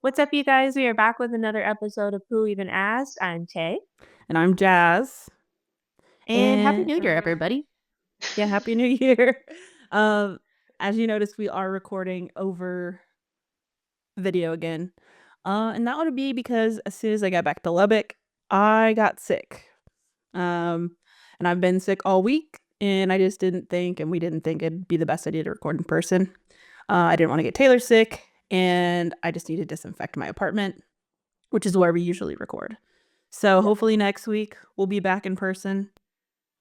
What's up, you guys? We are back with another episode of Who Even Asked. I'm Tay. And I'm Jazz. And Happy And New Year, everybody. yeah, Happy New Year. Um, as you noticed, we are recording over video again. And that would be because as soon as I got back to Lubbock, I got sick. And I've been sick all week, and I just didn't think, and we didn't think it'd be the best idea to record in person. I didn't want to get Taylor sick, and I just need to disinfect my apartment, which is where we usually record. So hopefully next week we'll be back in person.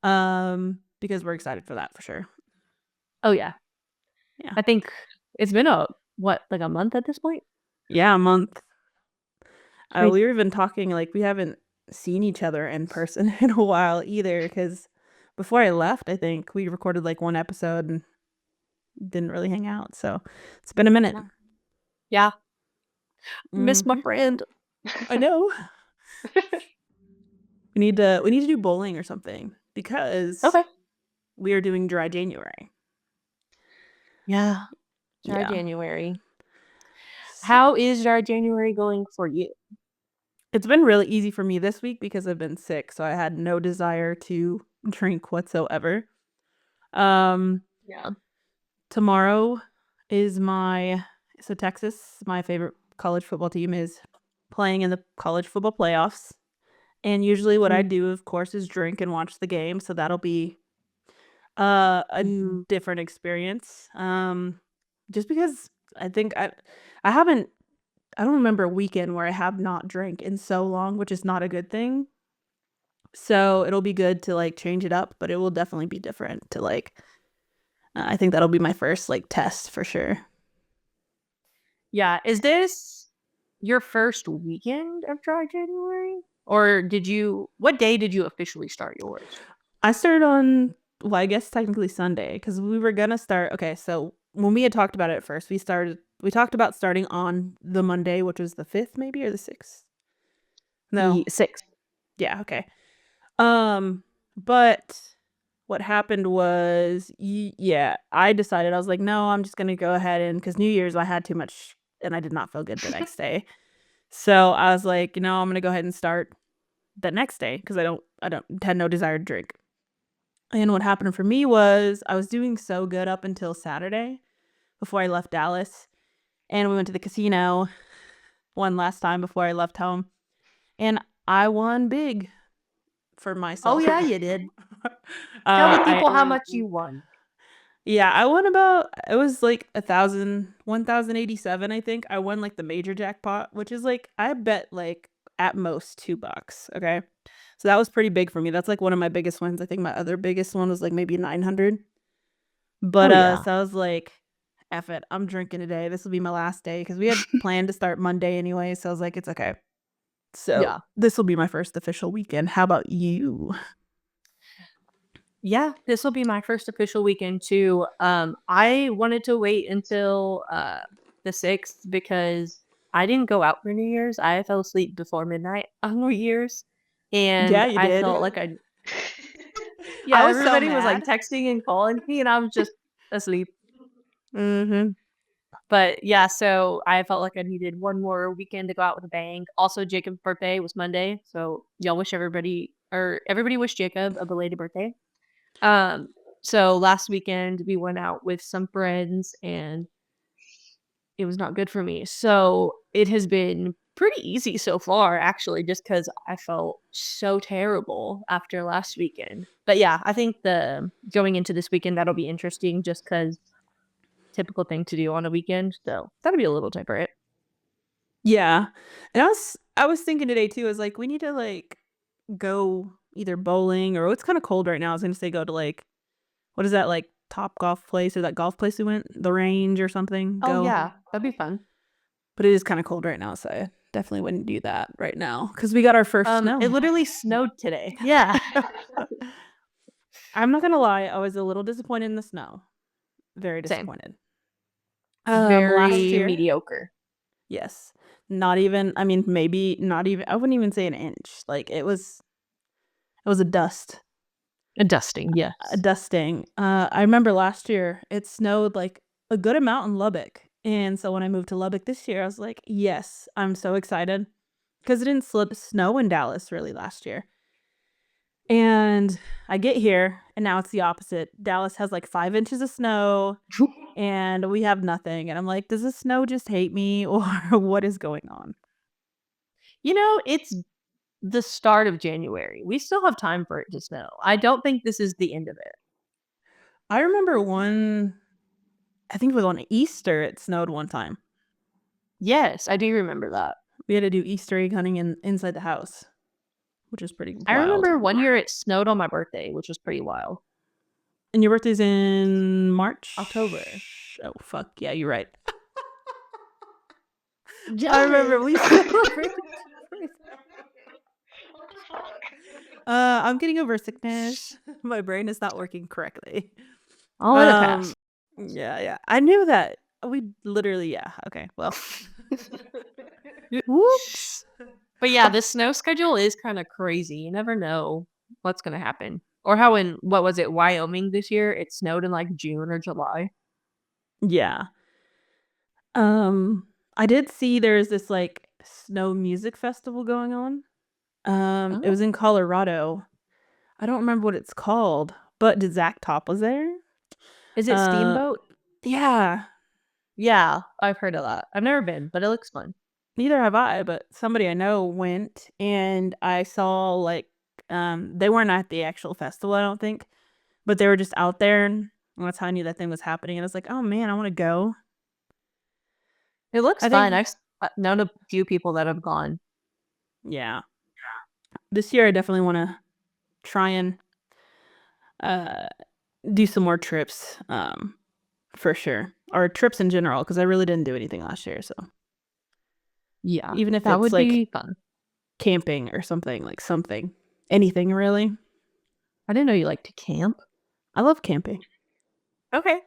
Because we're excited for that for sure. Oh, yeah. Yeah. I think it's been a month at this point? Yeah, a month. Crazy. We were even talking, like, we haven't seen each other in person in a while either, because before I left, I think we recorded like one episode and didn't really hang out. So it's been a minute. Yeah. Miss my friend. I know. we need to do bowling or something because Okay. we are doing dry January. Yeah. Dry Yeah. January. How is dry January going for you? It's been really easy for me this week because I've been sick, so I had no desire to drink whatsoever. Yeah. Tomorrow is Texas, my favorite college football team, is playing in the college football playoffs. And usually what I do, of course, is drink and watch the game, so that'll be a different experience. Just because I think I don't remember a weekend where I have not drank in so long, which is not a good thing. So it'll be good to like change it up, but it will definitely be different to like I think that'll be my first like test for sure. Yeah. Is this your first weekend of dry January? Or what day did you officially start yours? I started on, well, I guess technically Sunday, because we were gonna start. Okay, so when we had talked about it at first, we talked about starting on the Monday, which was the 5th, maybe, or the 6th. No. 6th. Yeah, okay. But what happened was, yeah, I decided, I was like, no, I'm just gonna go ahead, and because New Year's I had too much and I did not feel good the next day. So I was like, I'm gonna go ahead and start the next day because I had no desire to drink. And what happened for me was I was doing so good up until Saturday before I left Dallas. And we went to the casino one last time before I left home. And I won big for myself. Oh, yeah, you did. Tell the people how much you won. Yeah, I won about, it was like 1,087, I think. I won like the major jackpot, which is like, I bet like at most $2. Okay. So that was pretty big for me. That's like one of my biggest ones. I think my other biggest one was like maybe 900. But so I was like, F it, I'm drinking today. This will be my last day because we had planned to start Monday anyway. So I was like, it's okay. So this will be my first official weekend. How about you? Yeah, this will be my first official weekend too. I wanted to wait until the 6th because I didn't go out for New Year's. I fell asleep before midnight on New Year's, and Yeah, you I did. felt like I I was everybody so was like mad. texting and calling me, and I was just asleep. Mm-hmm. But yeah, so I felt like I needed one more weekend to go out with a bang. Also, Jacob's birthday was Monday, so y'all wish everybody wish Jacob a belated birthday. So last weekend we went out with some friends and it was not good for me. So it has been pretty easy so far, actually, just because I felt so terrible after last weekend. But yeah, I think the going into this weekend that'll be interesting just because typical thing to do on a weekend. So that'll be a little different. Yeah. And I was thinking today too, is like we need to like go either bowling, or it's kind of cold right now. I was gonna say go to like, what is that, like Top Golf place, or that golf place we went, the Range or something. Oh Go. yeah, that'd be fun. But it is kind of cold right now, so I definitely wouldn't do that right now because we got our first snow. It literally snowed today. Yeah. I'm not gonna lie, I was a little disappointed in the snow. Very Same. disappointed. Last Very year, mediocre. yes, not even. I mean, maybe not even. I wouldn't even say an inch. Like it was a dust. A dusting, yes. A dusting. I remember last year it snowed like a good amount in Lubbock, And so when I moved to Lubbock this year, I was like, yes, I'm so excited because it didn't snow in Dallas really last year. And I get here and now it's the opposite. Dallas has like 5 inches of snow and we have nothing. And I'm like, does the snow just hate me or what is going on? It's the start of January. We still have time for it to snow. I don't think this is the end of it. I remember I think it was on Easter, it snowed one time. Yes, I do remember that. We had to do Easter egg hunting inside the house, which is pretty I wild. remember one year it snowed on my birthday, which was pretty wild. And your birthday's in March? October. Oh, fuck. Yeah, you're right. I remember Dylan. we celebrated. I'm getting over sickness. My brain is not working correctly. I'll let it Um, pass. yeah. I knew that. We literally, yeah. Okay, well. Whoops. But yeah, this snow schedule is kind of crazy. You never know what's going to happen. Or how in, what was it, Wyoming this year? It snowed in like June or July. Yeah. Um, I did see there's this like snow music festival going on. It was Oh. in Colorado. I don't remember what it's called, but Zach Top was there. Is it Uh, Steamboat? yeah, Yeah, I've heard of that. I've never been, but it looks fun. neither have I, but somebody I know went and I saw like they weren't at the actual festival, I don't think, but they were just out there and that's how I knew that thing was happening. And I was like, oh man, I want to go. It looks I fun. think, I've known a few people that have gone. yeah, this year I definitely want to try and uh do some more trips, for sure, or trips in general, because I really didn't do anything last year. So Yeah, even if that it's would like be fun. camping or something, like something, anything really. I didn't know you liked to camp. I love camping. Okay.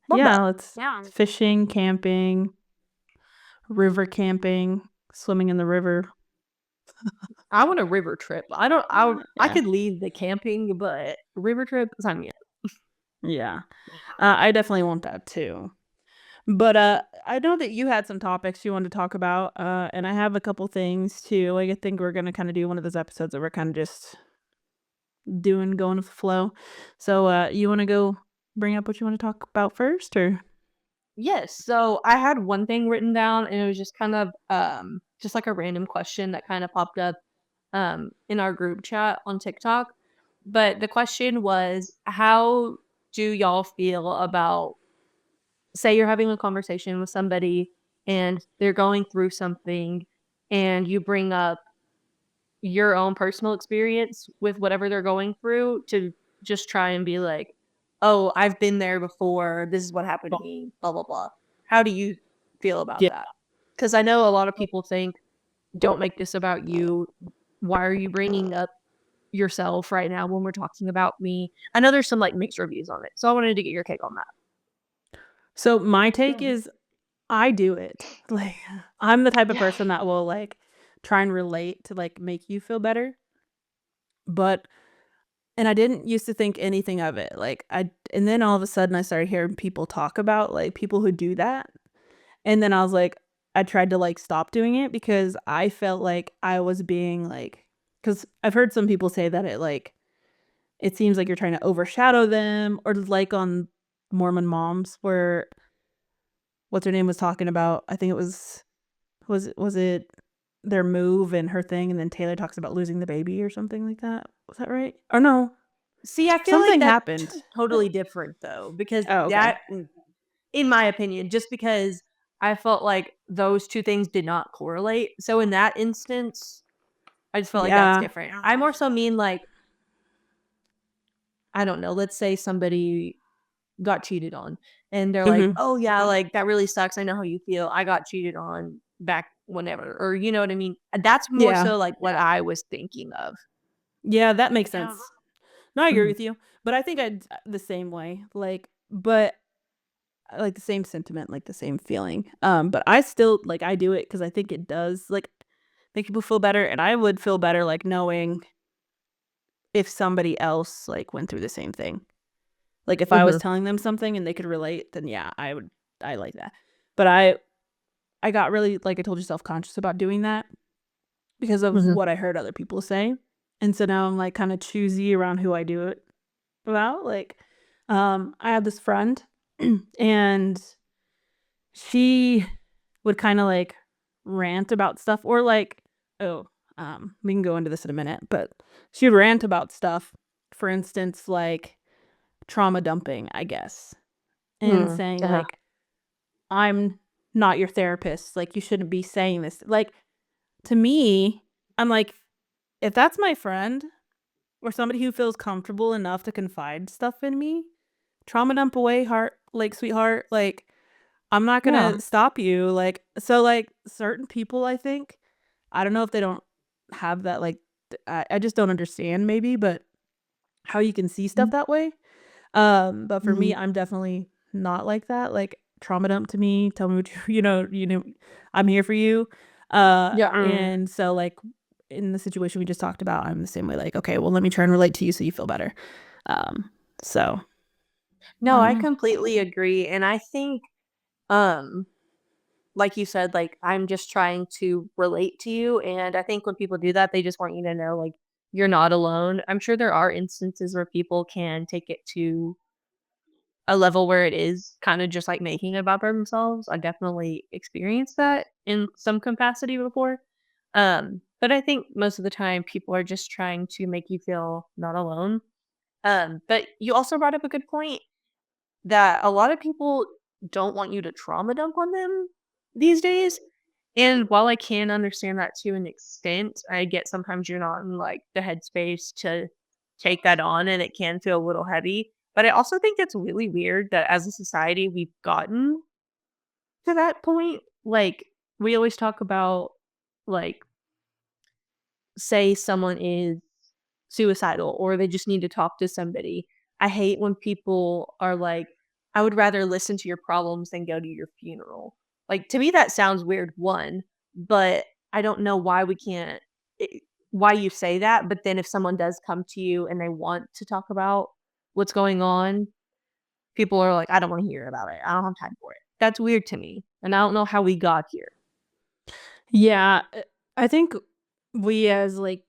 Love that. Yeah, it's fishing, camping, river camping, swimming in the river. I want a river trip. I Yeah, could leave the camping, but river trip, sign me up. yeah. I definitely want that too. But I know that you had some topics you wanted to talk about, and I have a couple things too. Like I think we're gonna kind of do one of those episodes that we're kind of just going with the flow. So you want to go bring up what you want to talk about first, or? Yes. So I had one thing written down and it was just kind of just like a random question that kind of popped up in our group chat on TikTok. But the question was, how do y'all feel about, say you're having a conversation with somebody and they're going through something and you bring up your own personal experience with whatever they're going through to just try and be like, "Oh, I've been there before. This is what happened to me, blah blah blah." How do you feel about Yeah. that? Cuz I know a lot of people think, "Don't make this about you. Why are you bringing up yourself right now when we're talking about me?" I know there's some like mixed reviews on it. So I wanted to get your take on that. So my take is I do it. Like I'm the type of person that will like try and relate to like make you feel better. But and I didn't used to think anything of it. Like and then all of a sudden I started hearing people talk about like people who do that. And then I was like I tried to like stop doing it because I felt like I was being like cuz I've heard some people say that it seems like you're trying to overshadow them or like on Mormon Moms where what's her name was talking about. I think it was it their move and her thing, and then Taylor talks about losing the baby or something like that. Was that right? Or no, See, I feel like something that's happened. totally different though, because Oh, okay. that, in my opinion, just because I felt like those two things did not correlate. So in that instance, I just felt like that's Yeah. different. I more so mean like, I don't know, let's say somebody got cheated on and they're like, Mhm. "Oh yeah, like that really sucks. I know how you feel. I got cheated on back whenever." Or you know what I mean? That's more Yeah. so like what I was thinking of. Yeah, that makes sense. No, I agree Mhm. with you, but I think I'd the same way, like but like the same sentiment, like the same feeling. But I still like I do it because I think it does like make people feel better, and I would feel better like knowing if somebody else like went through the same thing. Like if I was Mhm. telling them something and they could relate, then yeah, I like that. But I got really, like I told you, self-conscious about doing that because of Mhm. what I heard other people say. And so now I'm like kind of choosy around who I do it about. Like, I have this friend and she would kind of like rant about stuff or like, oh, we can go into this in a minute, but she would rant about stuff. For instance, like trauma dumping, I guess, and Mm. saying Uh-huh. like, I'm not your therapist. Like, you shouldn't be saying this. Like, to me, I'm like, if that's my friend or somebody who feels comfortable enough to confide stuff in me, trauma dump away, heart, like, sweetheart. Like, I'm not Yeah. gonna stop you. Like, so, like, certain people, I think, I don't know if they don't have that, like, I just don't understand maybe, but how you can see stuff Mhm. that way. But for me, Mhm. I'm definitely not like that. Like, trauma dump to me, tell me what you know, I'm here for you. Yeah. And so like in the situation we just talked about, I'm the same way. Like, okay, well, let me try and relate to you so you feel better. So No, I don't I know. completely agree, and I think, um, like you said, like, I'm just trying to relate to you, and I think when people do that, they just want you to know, like, you're not alone. I'm sure there are instances where people can take it to a level where it is kinda just, like, making it about themselves. I definitely experienced that in some capacity before, but I think most of the time, people are just trying to make you feel not alone. But you also brought up a good point that a lot of people don't want you to trauma dump on them these days. And while I can understand that to an extent, I get sometimes you're not in like the headspace to take that on and it can feel a little heavy. But I also think it's really weird that as a society we've gotten to that point. Like we always talk about like say someone is suicidal or they just need to talk to somebody. I hate when people are like, I would rather listen to your problems than go to your funeral. Like to me that sounds weird one, but I don't know why we can't why you say that, but then if someone does come to you and they want to talk about what's going on, people are like, I don't want to hear about it. I don't have time for it. That's weird to me. And I don't know how we got here. Yeah, I think we as like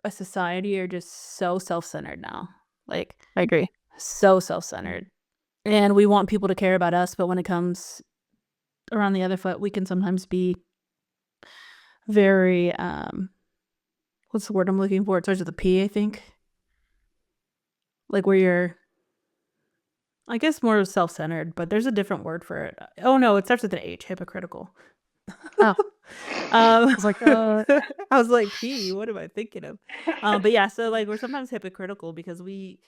a society are just so self-centered now. Like I agree. so self-centered. And we want people to care about us, but when it comes around the other foot, we can sometimes be very what's the word I'm looking for? It starts with a P, I think. Like where you're I guess more self-centered, but there's a different word for it. Oh no, it starts with an H, hypocritical. Oh, I Um, was like, I was like, P, what am I thinking of? But yeah, so like we're sometimes hypocritical because we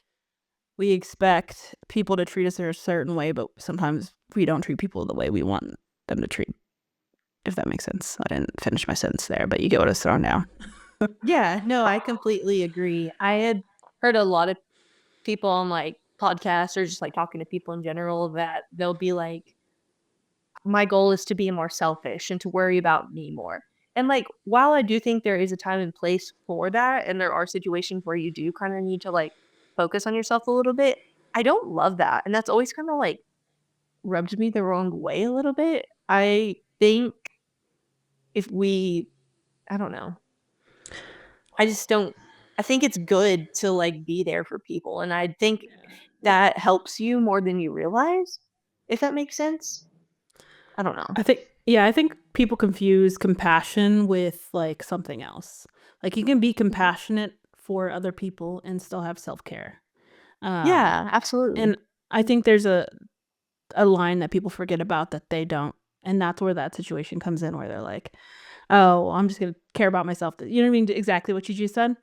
expect people to treat us a certain way, but sometimes we don't treat people the way we want them to treat. If that makes sense. I didn't finish my sentence there, but you get what I was throwing down. yeah, no, I completely agree. I had heard a lot of people on like podcasts or just like talking to people in general that they'll be like, my goal is to be more selfish and to worry about me more. And like, while I do think there is a time and place for that, and there are situations where you do kind of need to like focus on yourself a little bit, I don't love that. And that's always kind of like rubbed me the wrong way a little bit. I think if we, I don't know, I just don't I think it's good to, like, be there for people, and I think that helps you more than you realize, if that makes sense? I don't know. I think yeah, I think people confuse compassion with like something else. Like you can be Mhm. compassionate for other people and still have self-care. Um, Yeah, absolutely. and I think there's a line that people forget about that they don't. And that's where that situation comes in where they're like, "Oh, I'm just going to care about myself." You know what I mean? Exactly what you just said.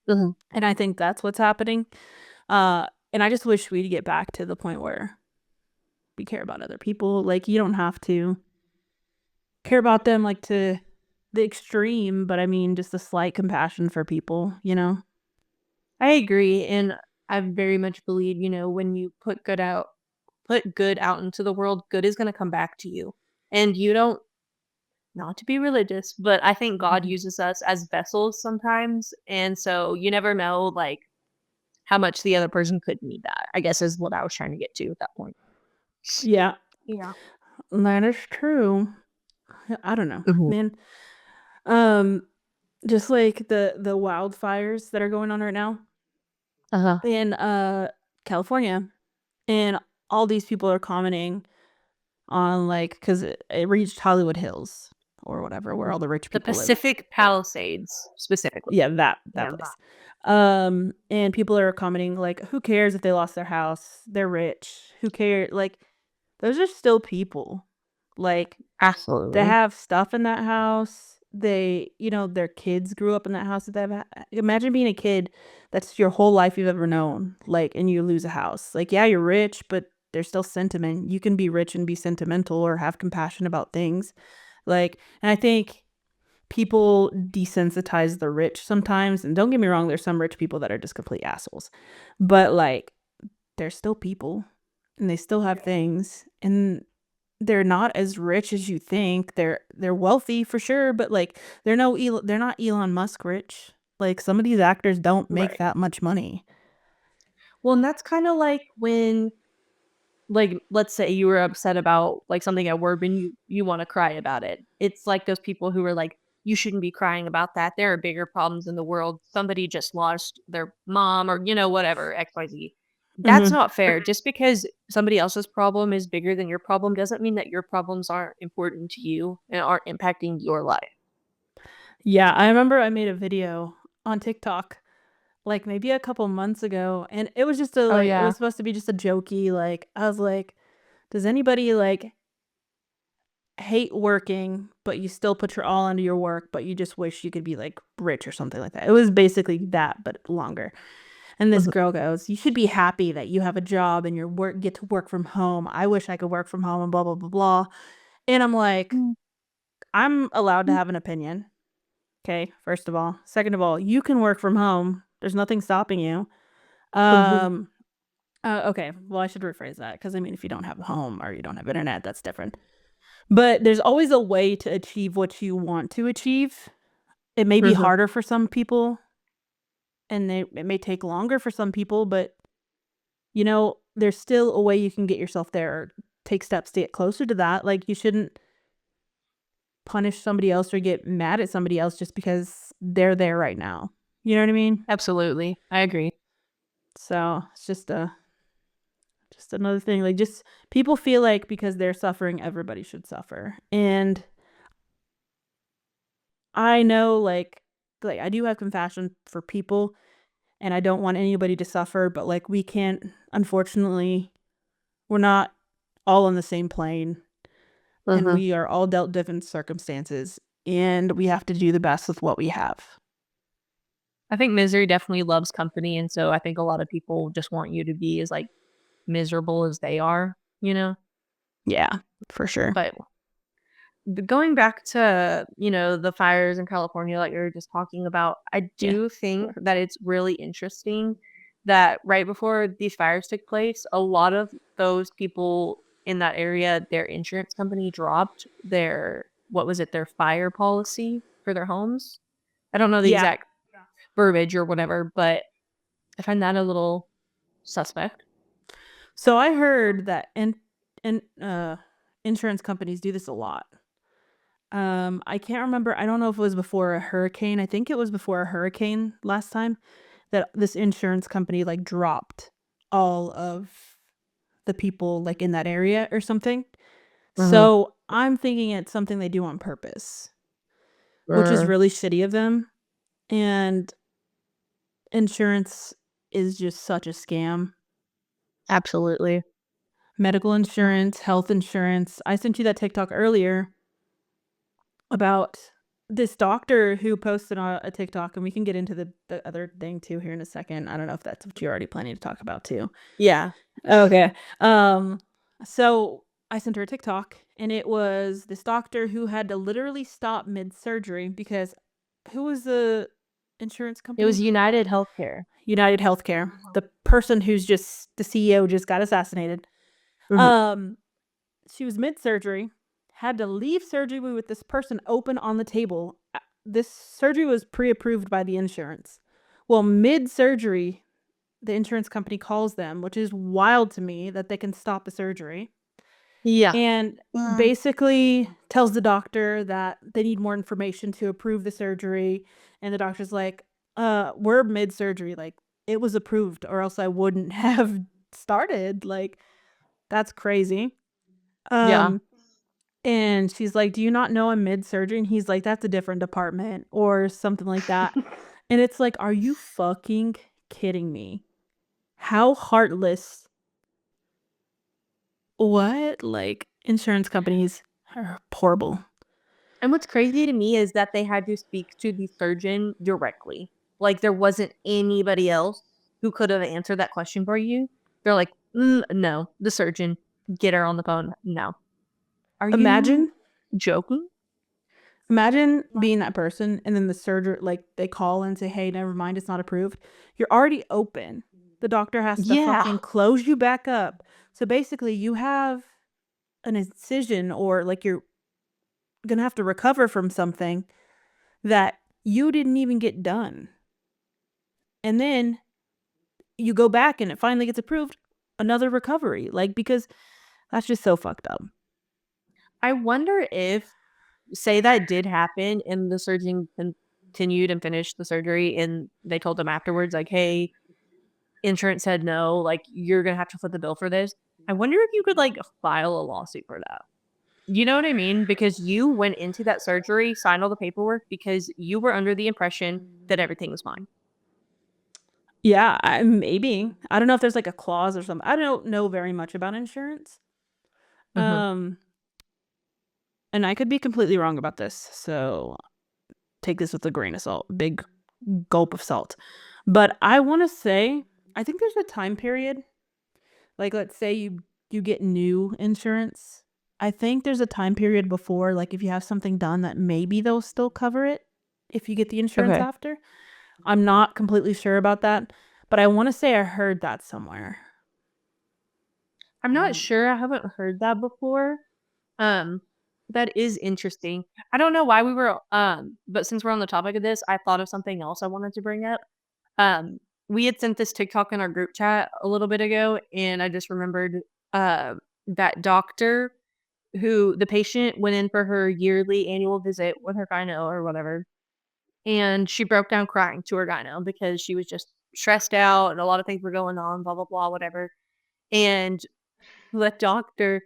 Mhm. And I think that's what's happening. And I just wish we'd get back to the point where we care about other people. Like you don't have to care about them like to the extreme, but I mean just a slight compassion for people, you know? I agree, and I very much believe, when you put good out into the world, good is gonna come back to you, and you don't not to be religious, but I think God Mhm. uses us as vessels sometimes, and so you never know, like, how much the other person could need that, I guess is what I was trying to get to at that point. Yeah. Yeah. That is true. I don't know, Mhm. man. Um, just like the wildfires that are going on right now Uh-huh. in California, and all these people are commenting on like because it reached Hollywood Hills or whatever where all the rich The people live. Pacific Palisades, specifically. Yeah, that Yeah. place. And people are commenting like, "Who cares if they lost their house? They're rich. Who cares?" Like, those are still people. Like, they Absolutely. have stuff in that house. Their kids grew up in that house that they've imagine being a kid that's your whole life you've ever known, like, and you lose a house. Like, yeah, you're rich, but there's still sentiment. You can be rich and be sentimental or have compassion about things. Like, and I think people desensitize the rich sometimes, and don't get me wrong, there's some rich people that are just complete assholes. But, like, they're still people, and they still have things, and they're not as rich as you think. They're wealthy for sure, but, like, they're not Elon Musk rich. Like, some of these actors don't make Right. that much money. Well, and that's kinda like when, like, let's say you were upset about, like, something at work and you wanna cry about it. It's like those people who are like, "You shouldn't be crying about that. There are bigger problems in the world. Somebody just lost their mom," or, whatever, XYZ. That's Mhm. not fair. Just because somebody else's problem is bigger than your problem doesn't mean that your problems aren't important to you and aren't impacting your life. Yeah, I remember I made a video on TikTok, like, maybe a couple months ago, and it was just Oh, it yeah. was supposed to be just a jokey, like, I was like, "Does anybody, like, hate working, but you still put your all into your work, but you just wish you could be, like, rich or something like that?" It was basically that, but longer. And this Mhm. girl goes, "You should be happy that you have a job and get to work from home. I wish I could work from home and blah, blah, blah, blah." And I'm like, Mm. "I'm allowed to have an opinion, okay, first of all. Second of all, you can work from home. There's nothing stopping you." Mhm. Um, okay, well, I should rephrase that because I mean, if you don't have a home or you don't have internet, that's different. But there's always a way to achieve what you want to achieve. It may be Mhm. harder for some people, and it may take longer for some people, but, there's still a way you can get yourself there or take steps to get closer to that. Like, you shouldn't punish somebody else or get mad at somebody else just because they're there right now. You know what I mean? Absolutely. I agree. So, it's just another thing. Like, just people feel like because they're suffering, everybody should suffer. And I know, like, I do have compassion for people, and I don't want anybody to suffer, but, like, we can't unfortunately, we're not all on the same plane, and Mhm. we are all dealt different circumstances, and we have to do the best with what we have. I think misery definitely loves company, and so I think a lot of people just want you to be as, like, miserable as they are, you know? Yeah, for sure. But going back to, the fires in California that you were just talking about, I Yeah. do think that it's really interesting that right before these fires took place, a lot of those people in that area, their insurance company dropped their what was it, their fire policy for their homes? I don't know the Yeah. exact verbiage or whatever, but I find that a little suspect. So I heard that insurance companies do this a lot. I can't remember, I don't know if it was before a hurricane, I think it was before a hurricane last time that this insurance company, like, dropped all of the people, like, in that area or something. Mhm. So, I'm thinking it's something they do on purpose, which is Er, really shitty of them, and insurance is just such a scam. absolutely. Medical insurance, health insurance. I sent you that TikTok earlier about this doctor who posted on a TikTok, and we can get into the other thing too here in a second. I don't know if that's what you're already planning to talk about too. Yeah. Okay. So I sent her a TikTok, and it was this doctor who had to literally stop mid-surgery because who was the insurance It was company? United Healthcare. United Healthcare. The person who's just the CEO just got assassinated. Mhm. Um, she was mid-surgery, had to leave surgery with this person open on the table. This surgery was pre-approved by the insurance. Well, mid-surgery, the insurance company calls them, which is wild to me that they can stop the surgery. Yeah. and basically tells the doctor that they need more information to approve the surgery, and the doctor's like, we're mid-surgery, like, it was approved or else I wouldn't have started, like, that's crazy." Yeah. Um, and she's like, "Do you not know I'm mid-surgery?" And he's like, "That's a different department," or something like that, and it's like, "Are you fucking kidding me?" How heartless. What? Like, insurance companies are horrible. And what's crazy to me is that they had to speak to the surgeon directly. Like, there wasn't anybody else who could have answered that question for you. They're like, no, the surgeon, get her on the phone. No. Are you Imagine joking? imagine being that person and then the surgeon, like, they call and say, "Hey, never mind, it's not approved." You're already open. The doctor has to Yeah. fucking close you back up. So, basically, you have an incision or, like, you're gonna have to recover from something that you didn't even get done. And then you go back and it finally gets approved, another recovery, like, because that's just so fucked up. I wonder if, say that did happen and the surgeon continued and finished the surgery and they told them afterwards, like, hey, insurance said no, like, you're gonna have to foot the bill for this. I wonder if you could, like, file a lawsuit for that. You know what I mean? Because you went into that surgery, signed all the paperwork because you were under the impression that everything was fine. Yeah, maybe. I don't know if there's, like, a clause or something. I don't know very much about insurance. Mhm. Um, and I could be completely wrong about this, so take this with a grain of salt, big gulp of salt. But I wanna say, I think there's a time period, like, let's say you get new insurance. I think there's a time period before, like, if you have something done that maybe they'll still cover it if you get the insurance Okay. after. I'm not completely sure about that, but I wanna say I heard that somewhere. I'm not sure, I haven't heard that before. Um, that is interesting. I don't know why we were, but since we're on the topic of this, I thought of something else I wanted to bring up. Um, we had sent this TikTok in our group chat a little bit ago, and I just remembered, uh, that doctor who the patient went in for her yearly annual visit with her gyno or whatever, and she broke down crying to her gyno because she was just stressed out and a lot of things were going on, blah, blah, blah, whatever. And the doctor,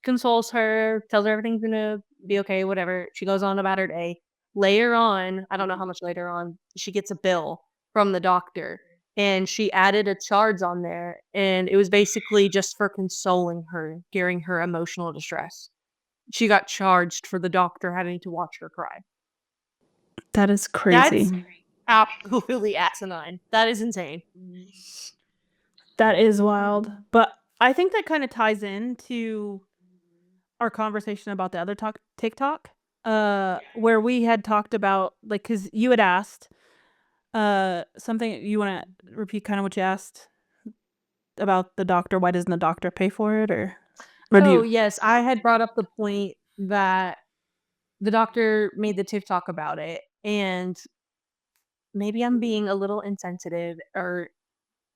consoles her, tells her everything's gonna be okay, whatever. She goes on about her day. Later on, I don't know how much later on, she gets a bill from the doctor, and she added a charge on there, and it was basically just for consoling her during her emotional distress. She got charged for the doctor having to watch her cry. That is That's crazy. absolutely asinine. That is insane. That is wild, but I think that kinda ties into our conversation about the other TikTok, where we had talked about, like, cause you had asked, something you wanna repeat kinda what you asked about the doctor, why doesn't the doctor pay for it, or do Oh, you. yes, I had brought up the point that the doctor made the TikTok about it, and maybe I'm being a little insensitive or,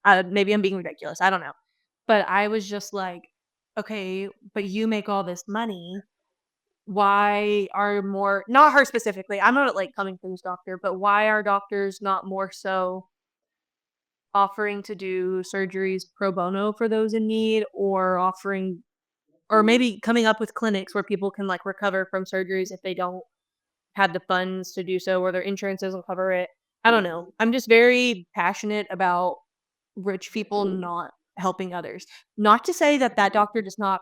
maybe I'm being ridiculous, I don't know. But I was just like, "Okay, but you make all this money, why are more" not her specifically, I'm not, like, coming for this doctor, but why are doctors not more so offering to do surgeries pro bono for those in need or offering or maybe coming up with clinics where people can, like, recover from surgeries if they don't had the funds to do so or their insurance doesn't cover it. I don't know. I'm just very passionate about rich people not helping others. Not to say that that doctor does not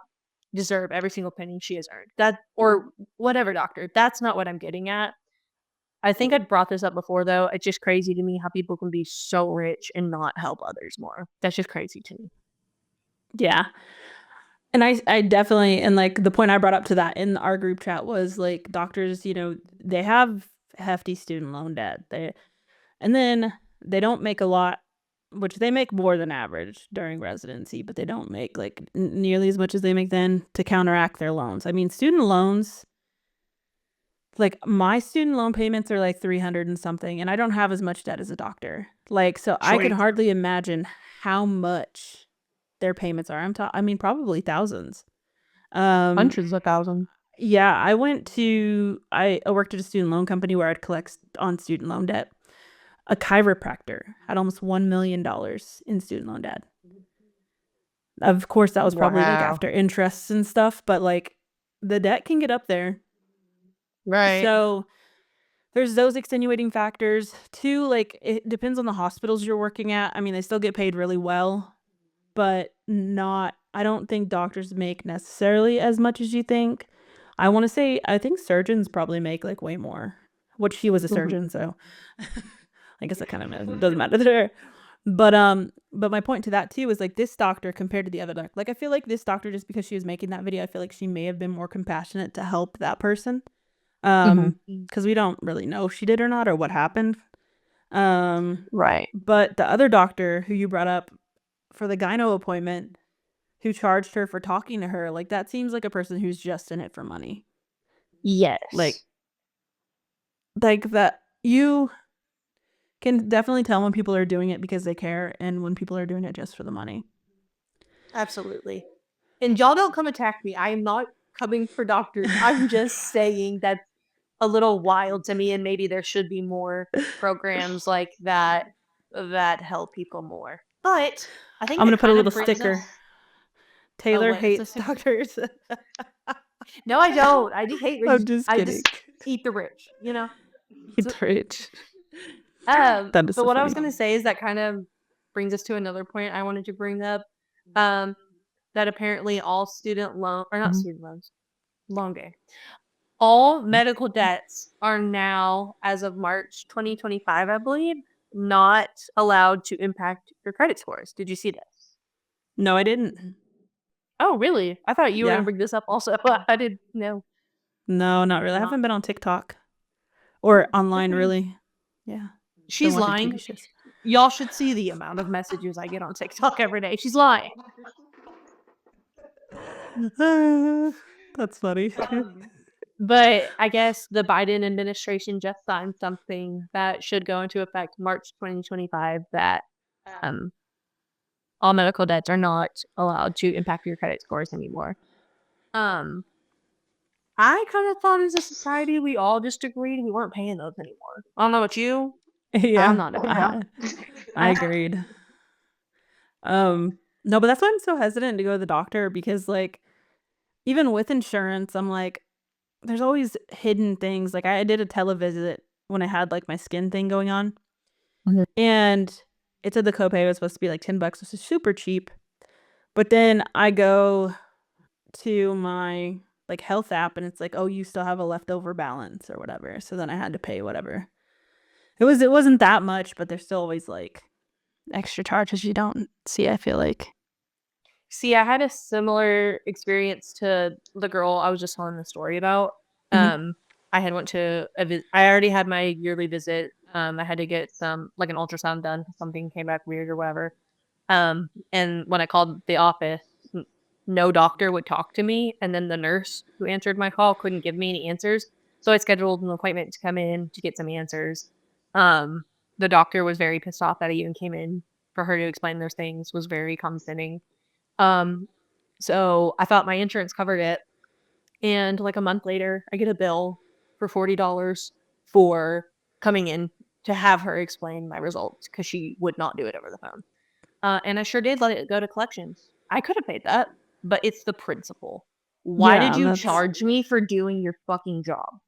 deserve every single penny she has earned. That or whatever doctor. That's not what I'm getting at. I think I'd brought this up before though. It's just crazy to me how people can be so rich and not help others more. That's just crazy to me. Yeah. And I definitely, and, like, the point I brought up to that in our group chat was, like, doctors, they have hefty student loan debt. And then they don't make a lot, which they make more than average during residency, but they don't make, like, nearly as much as they make then to counteract their loans. I mean, student loans, like, my student loan payments are, like, 300 and something, and I don't have as much debt as a doctor. Like, so I could Sweet. hardly imagine how much their payments are. I mean, probably thousands. Hundreds of thousands. Yeah, I worked at a student loan company where I'd collect on student loan debt. A chiropractor had almost $1 million in student loan debt. Of course, that was probably like Wow. after interests and stuff, but like the debt can get up there. Right. So there's those extenuating factors. Two, like it depends on the hospitals you're working at. I mean, they still get paid really well, but I don't think doctors make necessarily as much as you think. I think surgeons probably make like way more. Which she was a Mhm. surgeon, so I guess that kind of doesn't matter there. But my point to that too is like this doctor compared to the other doctor. Like I feel like this doctor, just because she was making that video, I feel like she may have been more compassionate to help that person. Mhm. Because we don't really know if she did or not or what happened. Right. But the other doctor who you brought up for the gyno appointment, who charged her for talking to her, like that seems like a person who's just in it for money. Like Yes. like that you can definitely tell when people are doing it because they care and when people are doing it just for the money. Absolutely. And y'all don't come attack me. I am not coming for doctors. I'm just saying that's a little wild to me, and maybe there should be more programs like that that help people more. But I think I'm it gonna put a kind little of brings sticker. us. Oh, Taylor what is hates this? doctors. No, I don't. I just hate I'm rich. just I kidding. just eat the rich. You know. So, He's rich. That is but so what I was funny. gonna say is that kind of brings us to another point I wanted to bring up. Um, that apparently all student loan or not student loans, long day. All medical debts are now, as of March 2025, I believe, not allowed to impact your credit scores. Did you see this? No, I didn't. Oh, really? I thought you were gonna Yeah. bring this up also. I didn't know. No, not really. I Not haven't been on TikTok or good online for you. really. Yeah. Been She's watching TV lying. shows. Y'all should see the amount of messages I get on TikTok every day. She's lying. That's funny. But I guess the Biden administration just signed something that should go into effect March 2025 that um, all medical debts are not allowed to impact your credit scores anymore. Um, I kind of thought as a society we all just agreed we weren't paying those anymore. I don't know about you. I'm Yeah. not about I agreed. No, but that's why I'm so hesitant to go to the doctor because like even with insurance, I'm like there's always hidden things. Like I did a televisit when I had like my skin thing going on, Mhm. and it said the copay was supposed to be like $10, which is super cheap. But then I go to my like health app and it's like, "Oh, you still have a leftover balance or whatever." So then I had to pay whatever. It wasn't that much, but there's still always like extra charges you don't see, I feel like. See, I had a similar experience to the girl I was just telling the story about. Mhm. Um, I had went to I already had my yearly visit. I had to get some like an ultrasound done 'cause something came back weird or whatever. And when I called the office, no doctor would talk to me, and then the nurse who answered my call couldn't give me any answers. So I scheduled an appointment to come in to get some answers. Um, the doctor was very pissed off that I even came in for her to explain those things. Was very condescending. Um, so I thought my insurance covered it, and, like, a month later, I get a bill for $40 for coming in to have her explain my results because she would not do it over the phone. And I sure did let it go to collections. I could have paid that, but it's the principle. Why did Yeah, you that's charge me for doing your fucking job?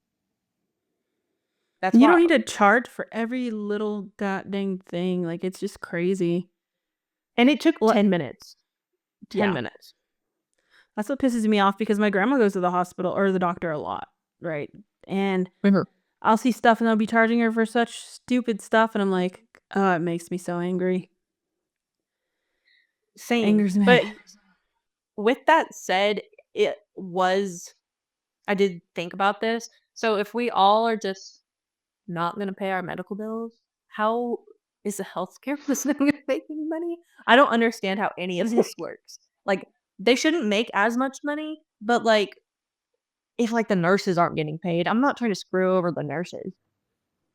That's you don't wild. need to charge for every little goddamn thing. Like it's just crazy. And it took What? 10 minutes. 10 Yeah. minutes. That's what pisses me off because my grandma goes to the hospital or the doctor a lot, right? And Mhm. I'll see stuff and they'll be charging her for such stupid stuff, and I'm like, oh, it makes me so angry. Same. Angers me. But with that said, it was I did think about this. So if we all are just not gonna pay our medical bills, how is the healthcare system gonna make any money? I don't understand how any of this works. Like, they shouldn't make as much money, but, like, if, like, the nurses aren't getting paid, I'm not trying to screw over the nurses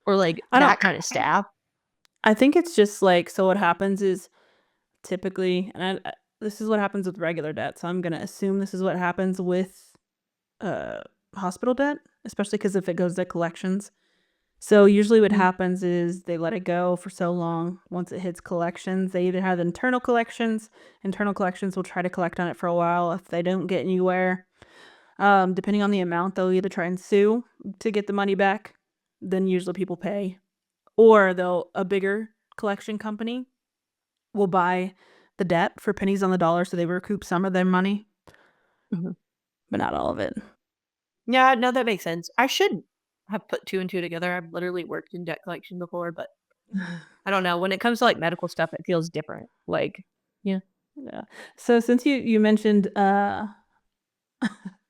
or, like, I don't that kinda staff. I think it's just like so what happens is typically and this is what happens with regular debt, so I'm gonna assume this is what happens with, uh, hospital debt, especially because if it goes to collections. So, usually what Mhm, happens is they let it go for so long, once it hits collections, they either have internal collections will try to collect on it for a while. If they don't get anywhere, depending on the amount, they'll either try and sue to get the money back, then usually people pay, or a bigger collection company will buy the debt for pennies on the dollar so they recoup some of their money, mhm. but not all of it. Yeah, no, that makes sense. I should have put 2 and 2 together. I've literally worked in debt collection before, but I don't know. When it comes to, like, medical stuff, it feels different. Like, yeah. Yeah. So since you mentioned, ultrasound,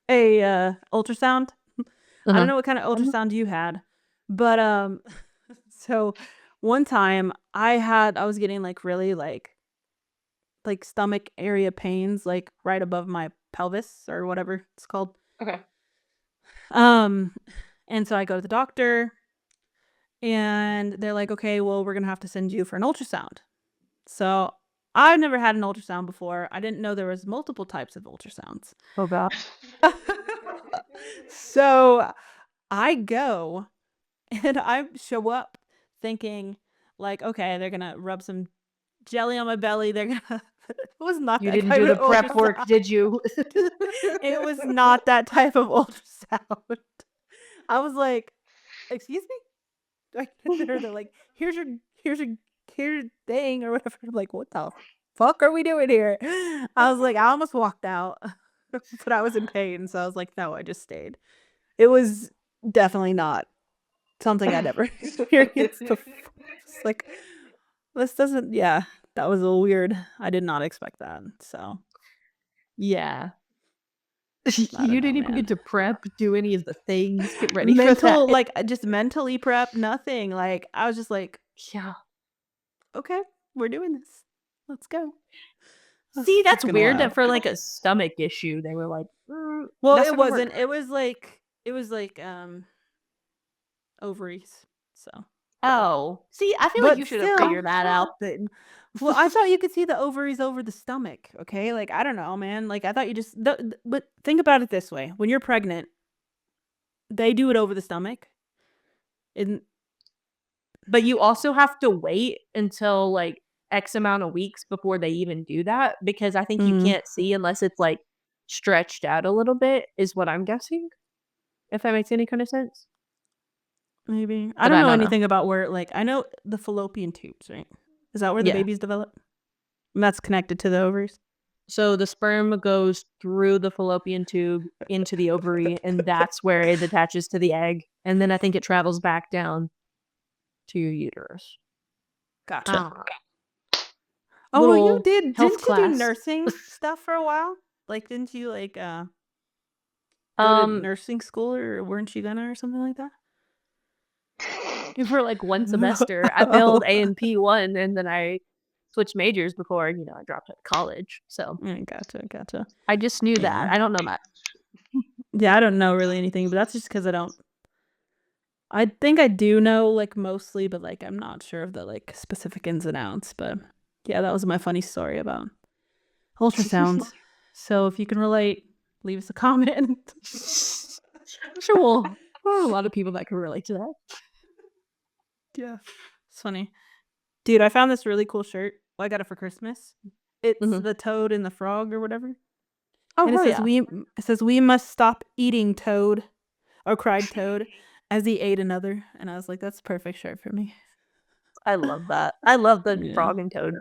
I don't Uh-huh. know what kind of Mhm. ultrasound you had, but, so one time I was getting, like, really, like, stomach area pains, like, right above my pelvis or whatever it's called. Okay. Um, and so I go to the doctor, and they're like, "Okay, well, we're gonna have to send you for an ultrasound." So, I've never had an ultrasound before. I didn't know there was multiple types of ultrasounds. Oh god. So, I go and I show up thinking like, "Okay, they're gonna rub some jelly on my belly, they're gonna" it was not You that didn't kind do the of prep work, ultrasound. did you? It was not that type of ultrasound. I was like, "Excuse me?" Like, they're like, here's your here's your thing," or whatever. I'm like, "What the fuck are we doing here?" I was like I almost walked out, but I was in pain, so I was like, "No," I just stayed. It was definitely not something I'd ever experienced before. It's like, this doesn't yeah, that was a little weird. I did not expect that, so, Yeah. I don't You know, didn't even man. get to prep, do any of the things, get ready for that. Just mentally prep, nothing, like, I was just like, Yeah. "Okay, we're doing this. Let's go." That's See, that's fucking weird wild. that for, like, a stomach issue, they were like, Well, that's it not gonna work." wasn't, it was like, ovaries, so Oh. See, I feel like but you should have still figured that out then. well, I thought you could see the ovaries over the stomach, okay? Like, I don't know, man, like, I thought you just but think about it this way, when you're pregnant, they do it over the stomach, and But you also have to wait until, like, X amount of weeks before they even do that, because I think you mm, can't see unless it's, like, stretched out a little bit, is what I'm guessing, if that makes any kind of sense. maybe. I But don't I know don't know. anything about where like, I know the fallopian tubes, right? Is that where the Yeah. babies develop? And that's connected to the ovaries? So the sperm goes through the fallopian tube into the ovary, and that's where it attaches to the egg, and then I think it travels back down to your uterus. I Gotcha. don't know. Oh, well, Little health didn't you do class. nursing stuff for a while? Like, didn't you, like, go to Um, nursing school, or weren't you gonna or something like that? for, like, 1 semester, I failed A&P 1, and then I switched majors before, I dropped out of college, so Mm, gotcha, gotcha. I just knew that. Yeah. I don't know much. Yeah, I don't know really anything, but that's just because I think I do know, like, mostly, but, like, I'm not sure of the, like, specific ins and outs, but, yeah, that was my funny story about ultrasounds. So, if you can relate, leave us a comment. I'm sure we'll have a lot of people that can relate to that. Yeah. It's funny. Dude, I found this really cool shirt. Well, I got it for Christmas. It's Mhm. the toad and the frog or whatever, Oh, and hell yeah. it says, "We must stop eating toad," or cried Toad, as he ate another, and I was like, "That's a perfect shirt for me." I love that. I love the Yeah. frog and toad.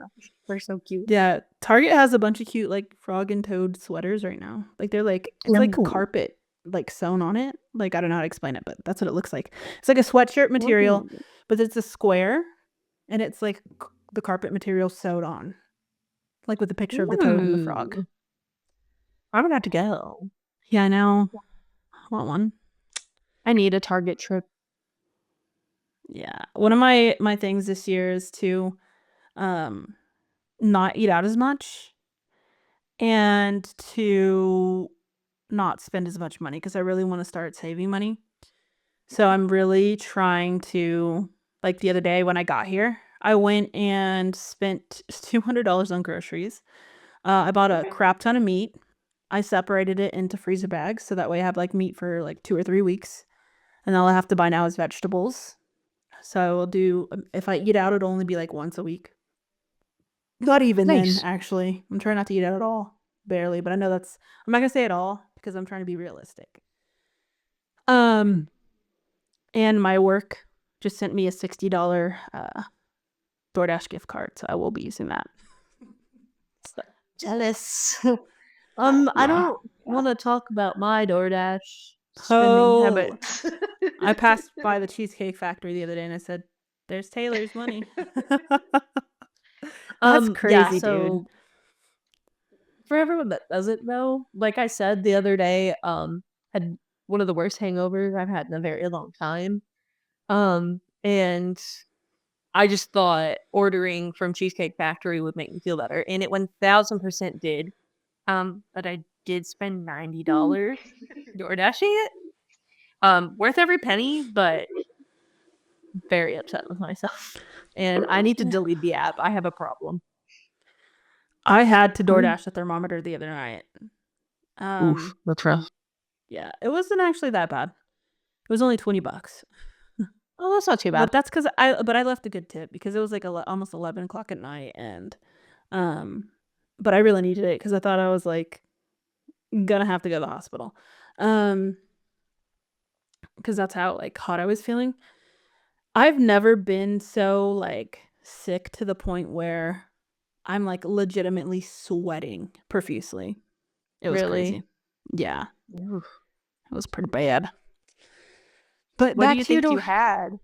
They're so cute. Yeah, Target has a bunch of cute, like, frog and toad sweaters right now. Like, they're like it's like Ooh. carpet, like, sewn on it. Like, I don't know how to explain it, but that's what it looks like. It's like a sweatshirt material, Ooh. but it's a square, and it's like the carpet material sewed on, like, with a picture of the toad and the frog. Ooh. I'm gonna have to go. Yeah, I know. I want one. I need a Target trip. Yeah. One of my things this year is to, um, not eat out as much and to not spend as much money because I really wanna start saving money. So I'm really trying to like, the other day when I got here, I went and spent $200 on groceries. I bought a crap ton of meat. I separated it into freezer bags so that way I have like meat for like 2 or 3 weeks. And all I have to buy now is vegetables. So I will do, if I eat out, it'll only be like once a week. Not even then, Nice. actually. I'm trying not to eat out at all. Barely, but I know that's, I'm not gonna say it all because I'm trying to be realistic. Um, and my work just sent me a $60 DoorDash gift card, so I will be using that. So, Jealous. I yeah. don't want to talk about my DoorDash spending Oh, habits. I passed by the Cheesecake Factory the other day and I said, "There's Taylor's money." That's Yeah, crazy, dude. so for everyone that doesn't know, like I said the other day, had one of the worst hangovers I've had in a very long time. And I just thought ordering from Cheesecake Factory would make me feel better, and it 1000% did. But I did spend Mm. $90 door dashing it. Worth every penny, but very upset with myself. And I need to Yeah. delete the app. I have a problem. I had to Mm. DoorDash a thermometer the other night. Oof, Um, that's rough. yeah, it wasn't actually that bad. It was only $20. Oh, that's not too But bad. that's because I left a good tip because it was like almost 11 o'clock at night, and um, but I really needed it because I thought I was like gonna have to go to the hospital, um, because that's how like hot I was feeling. I've never been so like sick to the point where I'm like legitimately sweating profusely. It was crazy. Really. Yeah, Oof. it was pretty bad. But What do back you to you think to you had?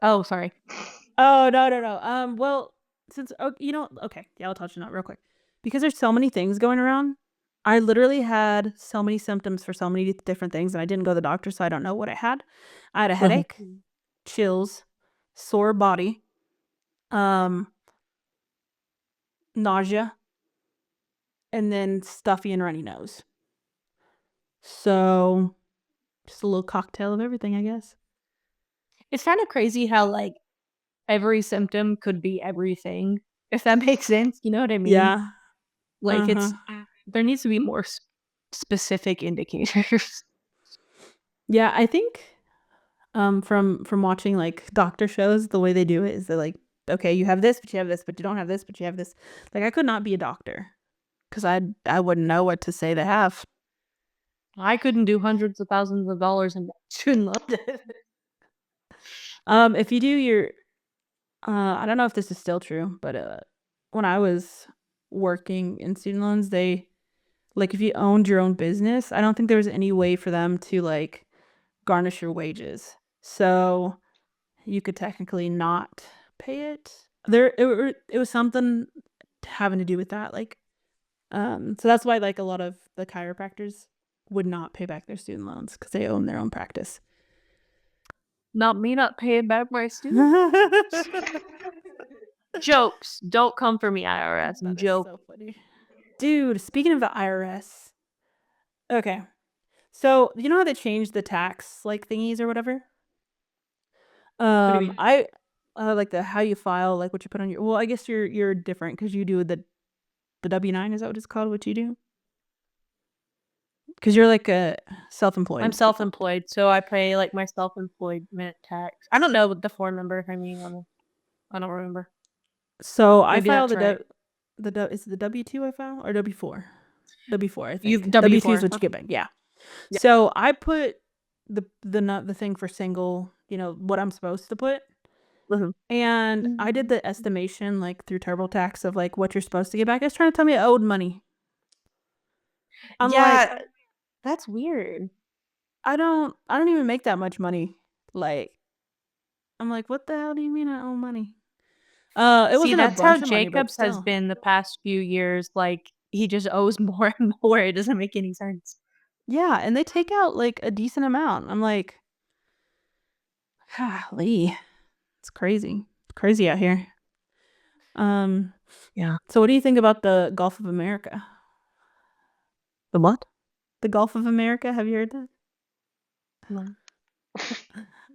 Oh, sorry. Oh, no, no, no. Well, since okay, yeah, I'll touch on that real quick. Because there's so many things going around, I literally had so many symptoms for so many different things, and I didn't go to the doctor, so I don't know what I had. I had a Mhm. headache, chills, sore body, um, nausea, and then stuffy and runny nose. So, just a little cocktail of everything, I guess. It's kind of crazy how like every symptom could be everything. If that makes sense, you know what I mean? Yeah. Like Uh-huh. there needs to be more specific indicators. Yeah, I think from watching like doctor shows, the way they do it is they're like, okay, you have this, but you have this, but you don't have this, but you have this. Like I could not be a doctor because I wouldn't know what to say they have. I couldn't do hundreds of thousands of dollars in student loan debt. If you do your I don't know if this is still true, but when I was working in student loans, they like if you owned your own business, I don't think there was any way for them to like garnish your wages. So you could technically not pay it. It was something having to do with that, like, so that's why, like, a lot of the chiropractors would not pay back their student loans because they own their own practice. Not me not paying back my student. Jokes. Don't come for me, IRS. I'm That is joking. so funny. Dude, speaking of the IRS, okay, so you know how they changed the tax, like, thingies or whatever? What do you mean? I like the how you file, like, what you put on your well, I guess you're different because you do the W-9, is that what it's called, what you do? Because 'Cause you're, like, a I'm self-employed. self-employed, so I pay like my self-employment tax. I don't know what the form number, if I'm being honest. I don't remember. So I Maybe file that's right. is it the W-2 I file or W-4? W-4, I You think. W-2 is W4. what you get back, yeah. Yeah. So I put the thing for single, what I'm supposed to put, Listen. and I did the estimation, like, through TurboTax of, like, what you're supposed to get back. It's trying to tell me I owed money. I'm like, Yeah, that's weird. I don't even make that much money. Like, I'm like, "What the hell do you mean I owe money?" It See, wasn't a that's how bunch of money, but Jacobs has still. been the past few years. Like he just owes more and more. It doesn't make any sense. Yeah, and they take out, like, a decent amount. I'm like, "Golly, it's crazy. It's crazy out here." Um, Yeah. so what do you think about the Gulf of America? The what? The Gulf of America, have you heard that? No.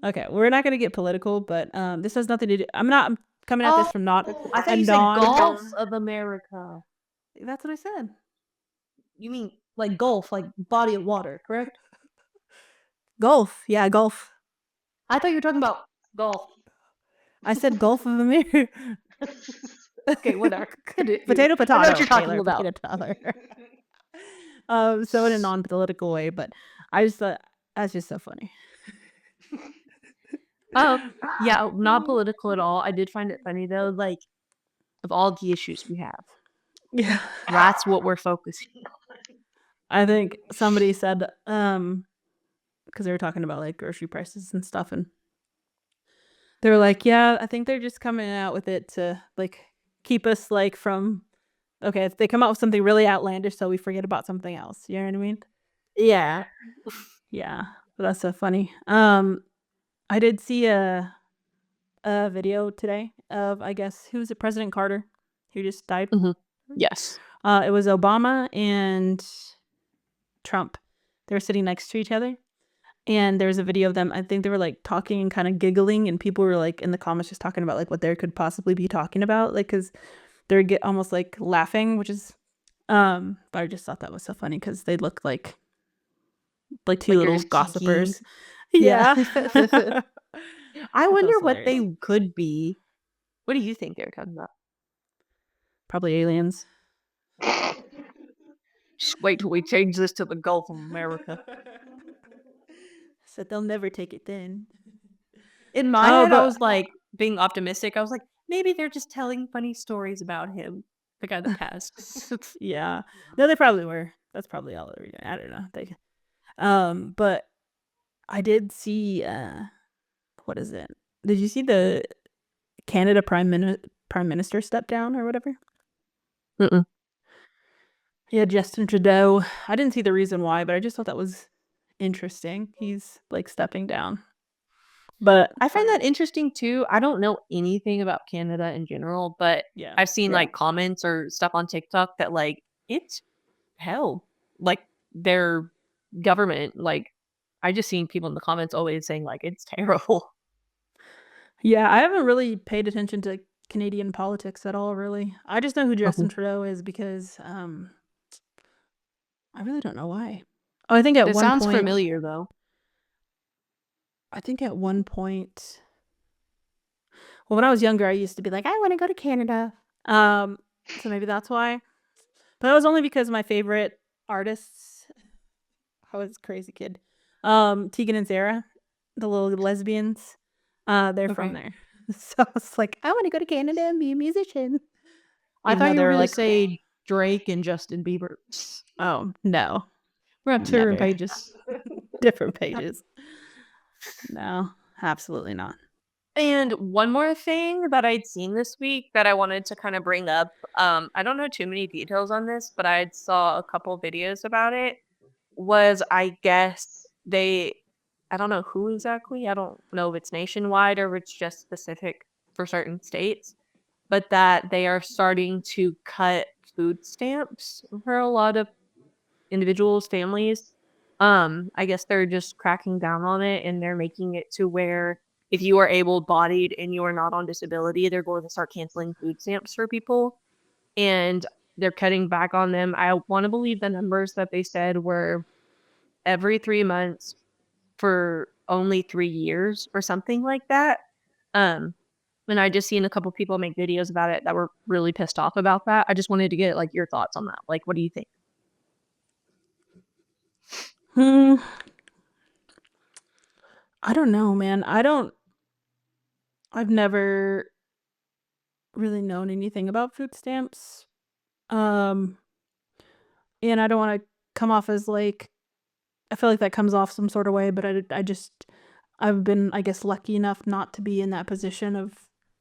Okay, we're not gonna get political, but, this has nothing to do I'm coming at this Oh, from not I thought a you said non Golf of America. That's what I said. You mean like Gulf, like body of water, correct? Gulf. Yeah, Gulf. I thought you were talking about golf. I said Gulf of America. Okay, whatever. Continue. Potato, I know what potato, you're talking Taylor, about. potato, Tyler. So in a non-political way, but I just thought that's just so funny. Yeah, not political at all. I did find it funny though, like of all the issues we have, Yeah. that's what we're focusing I think somebody said, because they were talking about like grocery prices and stuff, and they were like, yeah, I think they're just coming out with it to like keep us like from okay, if they come out with something really outlandish so we forget about something else. You know what I mean? Yeah. Yeah. But that's so funny. I did see a video today of I guess who was it, President Carter, who just died. Mhm. Yes. It was Obama and Trump. They were sitting next to each other. And there's a video of them. I think they were like talking and kind of giggling, and people were like in the comments just talking about like what they could possibly be talking about, like because they're get almost like laughing, which is but I just thought that was so funny because they look like two Like they're little just kiki. gossipers. Yeah. Yeah. I I thought it wonder was what hilarious. they could be. What do you think they were talking about? Probably aliens. Just wait till we change this to the Gulf of America. Said they'll never take it then. In my Oh, head, I but was like being optimistic. I was like, maybe they're just telling funny stories about him, the guy that passed. yeah, no, they probably were. That's probably all they were doing. I don't know. They, but I did see. What is it? Did you see the Canada Prime Minister step down or whatever? Mm-mm. Yeah, Justin Trudeau. I didn't see the reason why, but I just thought that was interesting. He's like stepping down. But I find that interesting too. I don't know anything about Canada in general, but yeah. I've seen like comments or stuff on TikTok that like it's hell. Like their government, like I just seen people in the comments always saying like it's terrible. Yeah, I haven't really paid attention to Canadian politics at all, really. I just know who Justin Trudeau is because I really don't know why. Oh, I think at It one sounds point familiar though. well, when I was younger, I used to be like, I want to go to Canada. So maybe that's why. But that was only because my favorite artists, I was a crazy kid. Tegan and Sarah, the little lesbians, they're from Okay. there. So I was like, I want to go to Canada and be a musician. I Even thought though you they were were gonna like, say Drake and Justin Bieber. oh no, We're on two different never. pages. Different pages. No, absolutely not. And one more thing that I'd seen this week that I wanted to kind of bring up. I don't know too many details on this, but I saw a couple videos about it. Was I guess they, I don't know who exactly. I don't know if it's nationwide or if it's just specific for certain states, but that they are starting to cut food stamps for a lot of individuals, families. I guess they're just cracking down on it and they're making it to where if you are able-bodied and you are not on disability, they're going to start canceling food stamps for people and they're cutting back on them. I want to believe the numbers that they said were every 3 months for only 3 years or something like that. Um, and I just seen a couple people make videos about it that were really pissed off about that. I just wanted to get like your thoughts on that. Like, what do you think? Hmm. I don't know, man. I've never really known anything about food stamps. Um, and I don't want to come off as like, I feel like that comes off some sort of way, but I've been, I guess, lucky enough not to be in that position of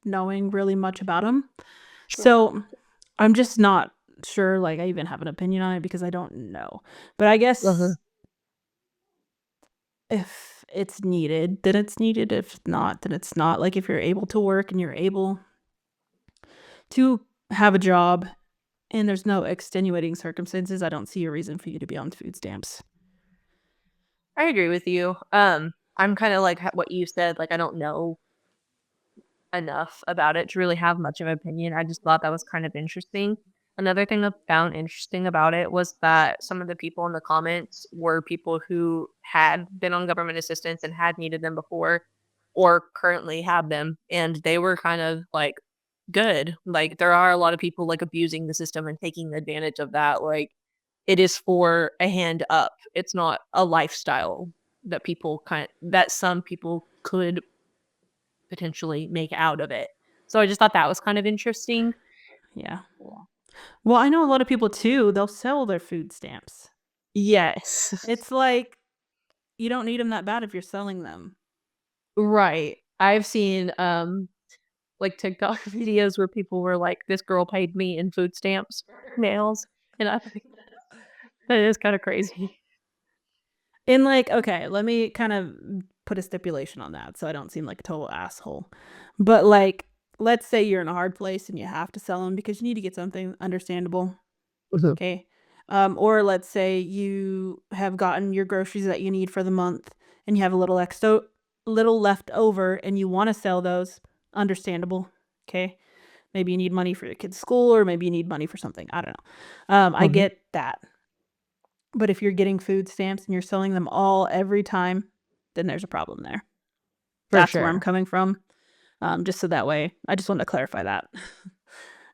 knowing really much about them. Sure. So I'm just not sure, like, I even have an opinion on it because I don't know. But I Uh-huh. guess if it's needed, then it's needed. If not, then it's not. Like, if you're able to work and you're able to have a job and there's no extenuating circumstances, I don't see a reason for you to be on food stamps. I agree with you. I'm kind of like what you said. Like, I don't know enough about it to really have much of an opinion. I just thought that was kind of interesting. Another thing I found interesting about it was that some of the people in the comments were people who had been on government assistance and had needed them before or currently have them, and they were kind of, like, good. Like, there are a lot of people, like, abusing the system and taking advantage of that, like, it is for a hand up. It's not a lifestyle that some people could potentially make out of it. So I just thought that was kind of interesting. Yeah. Yeah. Well, I know a lot of people too, they'll sell their food stamps. Yes. It's like, you don't need them that bad if you're selling them. Right. I've seen, like, TikTok videos where people were like, "This girl paid me in food stamps for nails," and I think that is kinda crazy. And, like, okay, let me kind of put a stipulation on that so I don't seem like a total asshole. But, like, let's say you're in a hard place and you have to sell them because you need to get something understandable, Mhm. okay? Or let's say you have gotten your groceries that you need for the month and you have a little left over and you wanna sell those, understandable, okay? Maybe you need money for your kid's school or maybe you need money for something, I don't know. I Mhm. get that. But if you're getting food stamps and you're selling them all every time, then there's a problem there. For That's where I'm sure. coming from, just so that way I just wanted to clarify that.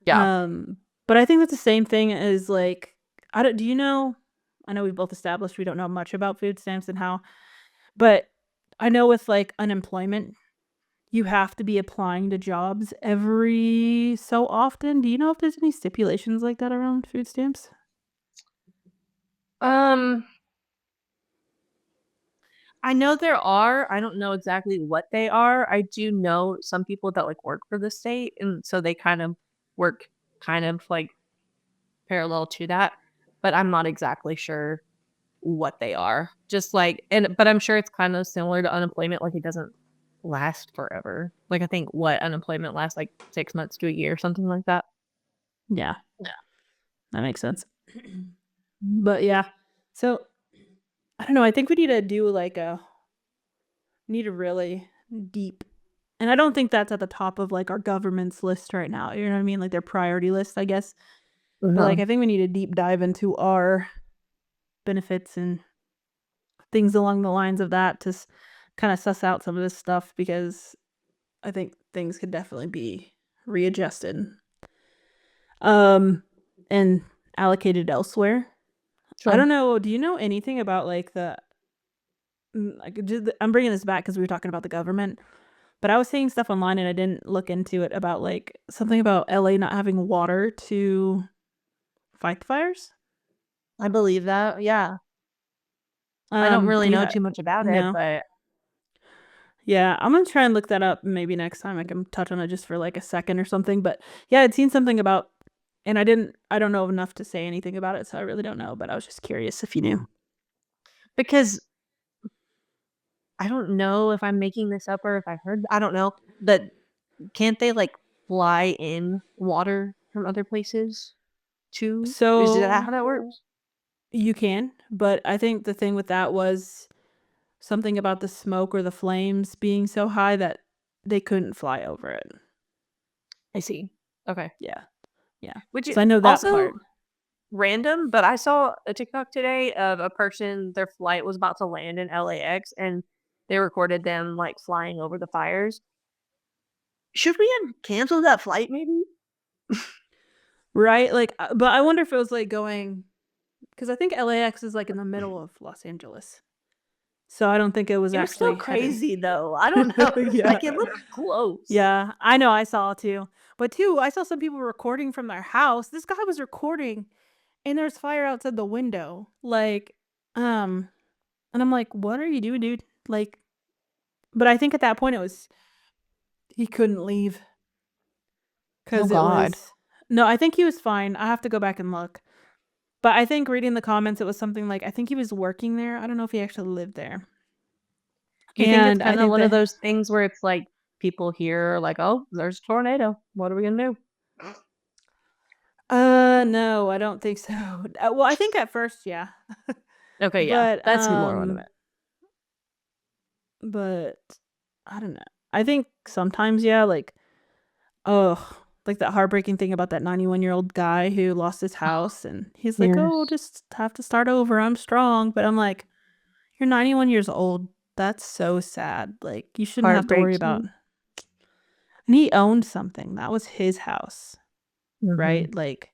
Yeah. Um, but I think that's the same thing as, like, I don't do you know I know we've both established we don't know much about food stamps and how but I know with, like, unemployment, you have to be applying to jobs every so often. Do you know if there's any stipulations like that around food stamps? Um, I know there are, I don't know exactly what they are. I do know some people that, like, work for the state, and so they kind of work kind of, like, parallel to that, but I'm not exactly sure what they are. Just like but I'm sure it's kinda similar to unemployment, like, it doesn't last forever. Like, I think what unemployment lasts, like, 6 months to a year, something like that. Yeah, Yeah. that makes sense. But yeah. So, I don't know, I think we need to do, like, a need a really deep and I don't think that's at the top of, like, our government's list right now, you know what I mean? Like, their priority list, I guess. But, like, Uh-huh. I think we need a deep dive into our benefits and things along the lines of that to kinda suss out some of this stuff because I think things could definitely be readjusted, um, and allocated elsewhere. I Sure. don't know, do you know anything about, like, I'm bringing this back because we were talking about the government, but I was seeing stuff online and I didn't look into it about, like, something about LA not having water to fight the fires? I believe that, yeah. I don't Do really you know have too much about it, No. but Yeah, I'm gonna try and look that up, maybe next time I can touch on it just for, like, a second or something, but, yeah, I'd seen something about and I don't know enough to say anything about it, so I really don't know, but I was just curious if you knew. because I don't know if I'm making this up or if I don't know, but can't they, like, fly in water from other places too? Is that So, how that works? you can, but I think the thing with that was something about the smoke or the flames being so high that they couldn't fly over it. I see. Okay. Yeah, yeah. Which is So I know that also part. random, but I saw a TikTok today of a person, their flight was about to land in LAX and they recorded them like flying over the fires. Should we have canceled that flight maybe? Right? Like, but I wonder if it was, like, going because I think LAX is, like, in the middle of Los Angeles. So I don't think it was It was still actually headed crazy though. I don't know. Yeah. Like it looked close. Yeah, I know, I saw it too. But too, I saw some people recording from their house. This guy was recording and there's fire outside the window. Like, um, and I'm like, "What are you doing, dude?" Like, but I think at that point it was he couldn't leave Oh because it God. was no, I think he was fine. I have to go back and look. But I think reading the comments, it was something like I think he was working there. I don't know if he actually lived there. Do you think it's And I kind of think one of that those things where it's like people here are like, "Oh, there's a tornado. What are we gonna do?" no, I don't think so. Well, I think at first, yeah. Okay, yeah, But, that's more what I meant. but I don't know. I think sometimes, yeah, like, ugh. like that heartbreaking thing about that 91-year-old guy who lost his house, and he's like, Yes. "Oh, just have to start over. I'm strong." But I'm like, "You're 91 years old. That's so sad. Like, you shouldn't have to worry about." Heartbreaking. And he owned something. That was his house, Mhm. right? Like,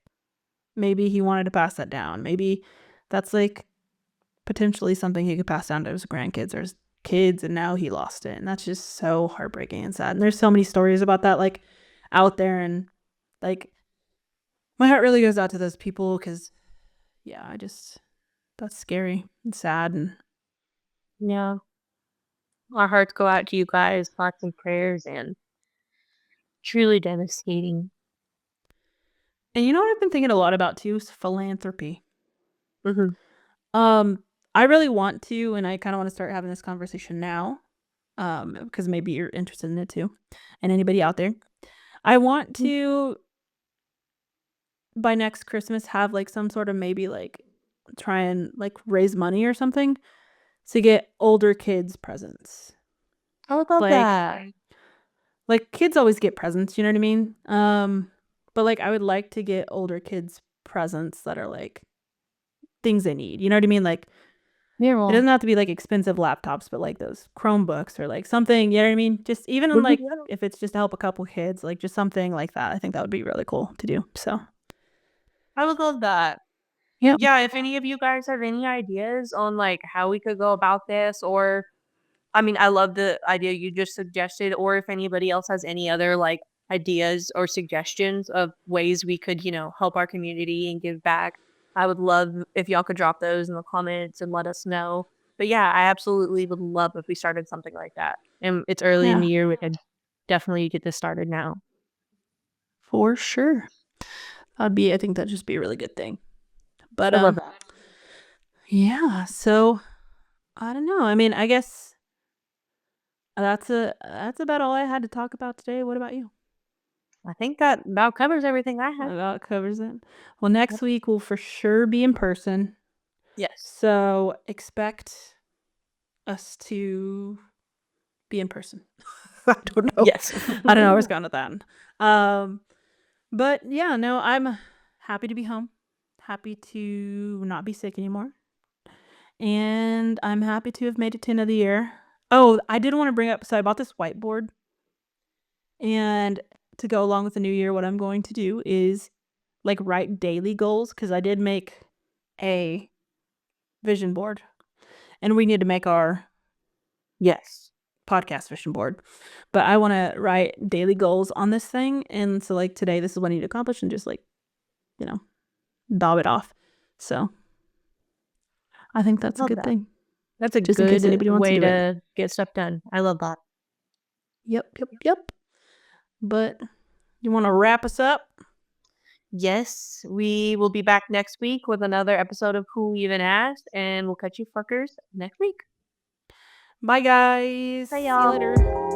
maybe he wanted to pass that down. Maybe that's like potentially something he could pass down to his grandkids or his kids, and now he lost it. And that's just so heartbreaking and sad. And there's so many stories about that, like, out there, and like my heart really goes out to those people because, yeah, that's scary and sad. And Yeah. Our hearts go out to you guys, thoughts and prayers, and truly devastating. you know what I've been thinking a lot about too is philanthropy. Mhm. Um, I really want to, and I kind of want to start having this conversation now. Because maybe you're interested in it too, and anybody out there. I want Mm. to, by next Christmas, have like some sort of, maybe like try and like raise money or something to get older kids presents. I would love Like that. kids always get presents, you know what I mean? But like I would like to get older kids presents that are like things they need. You know what I mean? Like Yeah, it well, doesn't have to be like expensive laptops, but like those Chromebooks or like something, you know what I mean? Just even in like, yeah. if it's just to help a couple kids, like just something like that. I think that would be really cool to do. So, I would love that. yeah. Yeah, if any of you guys have any ideas on like how we could go about this, or I mean, I love the idea you just suggested, or if anybody else has any other like ideas or suggestions of ways we could, help our community and give back, I would love if y'all could drop those in the comments and let us know. But yeah, I absolutely would love if we started something like that. And it's early in Yeah, the year, we could definitely get this started now. for sure. I think that'd just be a really good thing. But, I love that. yeah, so I don't know. I mean, I guess that's about all I had to talk about today. What about you? I think that about covers everything I had. About covers it. Well, next Yep. week we'll for sure be in person. Yes. So expect us to be in person. I don't know. Yes. I don't know where it's going with that. Um, but yeah, no, I'm happy to be home. Happy to not be sick anymore. And I'm happy to have made it to another year. Oh, I did want to bring up, so I bought this whiteboard, and to go along with the new year, what I'm going to do is like write daily goals, because I did make a vision board, and we need to make our Yes. podcast vision board. But I want to write daily goals on this thing, and so like today, this is what I need to accomplish, and just like, you know, bob it off. So I think that's a Love good that. thing, That's a just in case good anybody wants to way do it. to get stuff done. I love that. Yep. But you want to wrap us up? Yes, we will be back next week with another episode of Who Even Asked, and we'll catch you fuckers next week. Bye, guys. Bye, See you y'all. later.